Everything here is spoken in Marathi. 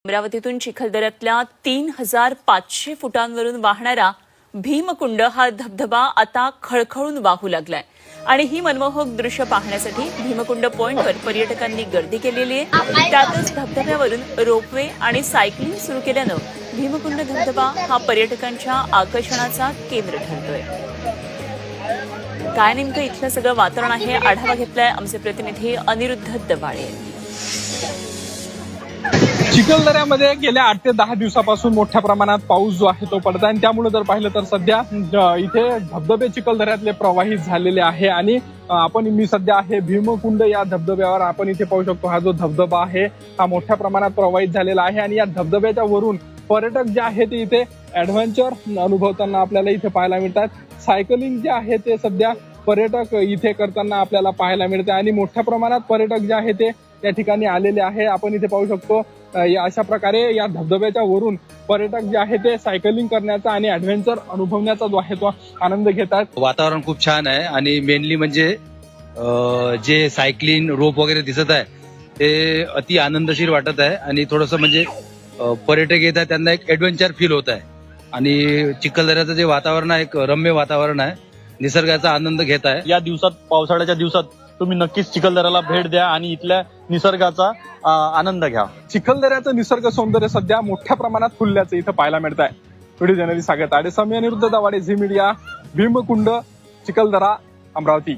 अमरावतीतून चिखलदऱ्यातल्या 3500 फुटांवरून वाहणारा भीमकुंड हा धबधबा आता खळखळून वाहू लागलाय आणि ही मनमोहक दृश्य पाहण्यासाठी भीमकुंड पॉइंटवर पर्यटकांनी गर्दी केलेली आहे। त्यातच धबधब्यावरून रोपवे आणि सायकलिंग सुरू केल्यानं भीमकुंड धबधबा हा पर्यटकांच्या आकर्षणाचा केंद्र ठरतोय। काय नेमकं इथलं सगळं वातावरण आहे, आढावा घेतलाय आमचे प्रतिनिधी अनिरुद्ध दवाळे। चिखलदऱ्यामध्ये गेल्या 8 ते 10 दिवसापासून मोठ्या प्रमाणात पाऊस जो आहे तो पडत आहे आणि त्यामुळे जर पाहिलं तर सध्या इथे धबधबे चिखलदऱ्यातले प्रवाहित झालेले आहे आणि मी सध्या आहे भीमकुंड या धबधब्यावर। आपण इथे पाहू शकतो हा जो धबधबा आहे हा मोठ्या प्रमाणात प्रवाहित झालेला आहे आणि या धबधब्याच्या वरून पर्यटक जे आहे ते इथे ऍडव्हेंचर अनुभवताना आपल्याला इथे पाहायला मिळतात। सायकलिंग जे आहे ते सध्या पर्यटक इथे करताना आपल्याला पाहायला मिळते आणि मोठ्या प्रमाणात पर्यटक जे आहे ते त्या ठिकाणी आलेले आहे। आपण इथे पाहू शकतो अशा प्रकारे या धबधब्याच्या वरून पर्यटक जे आहे ते सायकलिंग करण्याचा आणि ऍडव्हेंचर अनुभवण्याचा जो आहे तो आनंद घेतात। वातावरण खूप छान आहे आणि मेनली म्हणजे जे सायकलिंग रोप वगैरे दिसत आहे ते अति आनंदशीर वाटत आहे आणि थोडंसं म्हणजे पर्यटक येत आहे त्यांना एक ऍडव्हेंचर फील होत आहे आणि चिखलदऱ्याचं जे वातावरण आहे एक रम्य वातावरण आहे, निसर्गाचा आनंद घेत आहे। या दिवसात पावसाळ्याच्या दिवसात तुम्ही नक्कीच चिखलदऱ्याला भेट द्या आणि इथल्या निसर्गाचा आनंद घ्या। चिखलदऱ्याचं निसर्ग सौंदर्य सध्या मोठ्या प्रमाणात फुलल्याचं इथं पाहायला मिळत आहे। व्हिडिओ जर्नलिस्ट सागर ताडे, अनिरुद्ध दवाडे, झी मीडिया, भीमकुंड, चिखलदरा, अमरावती।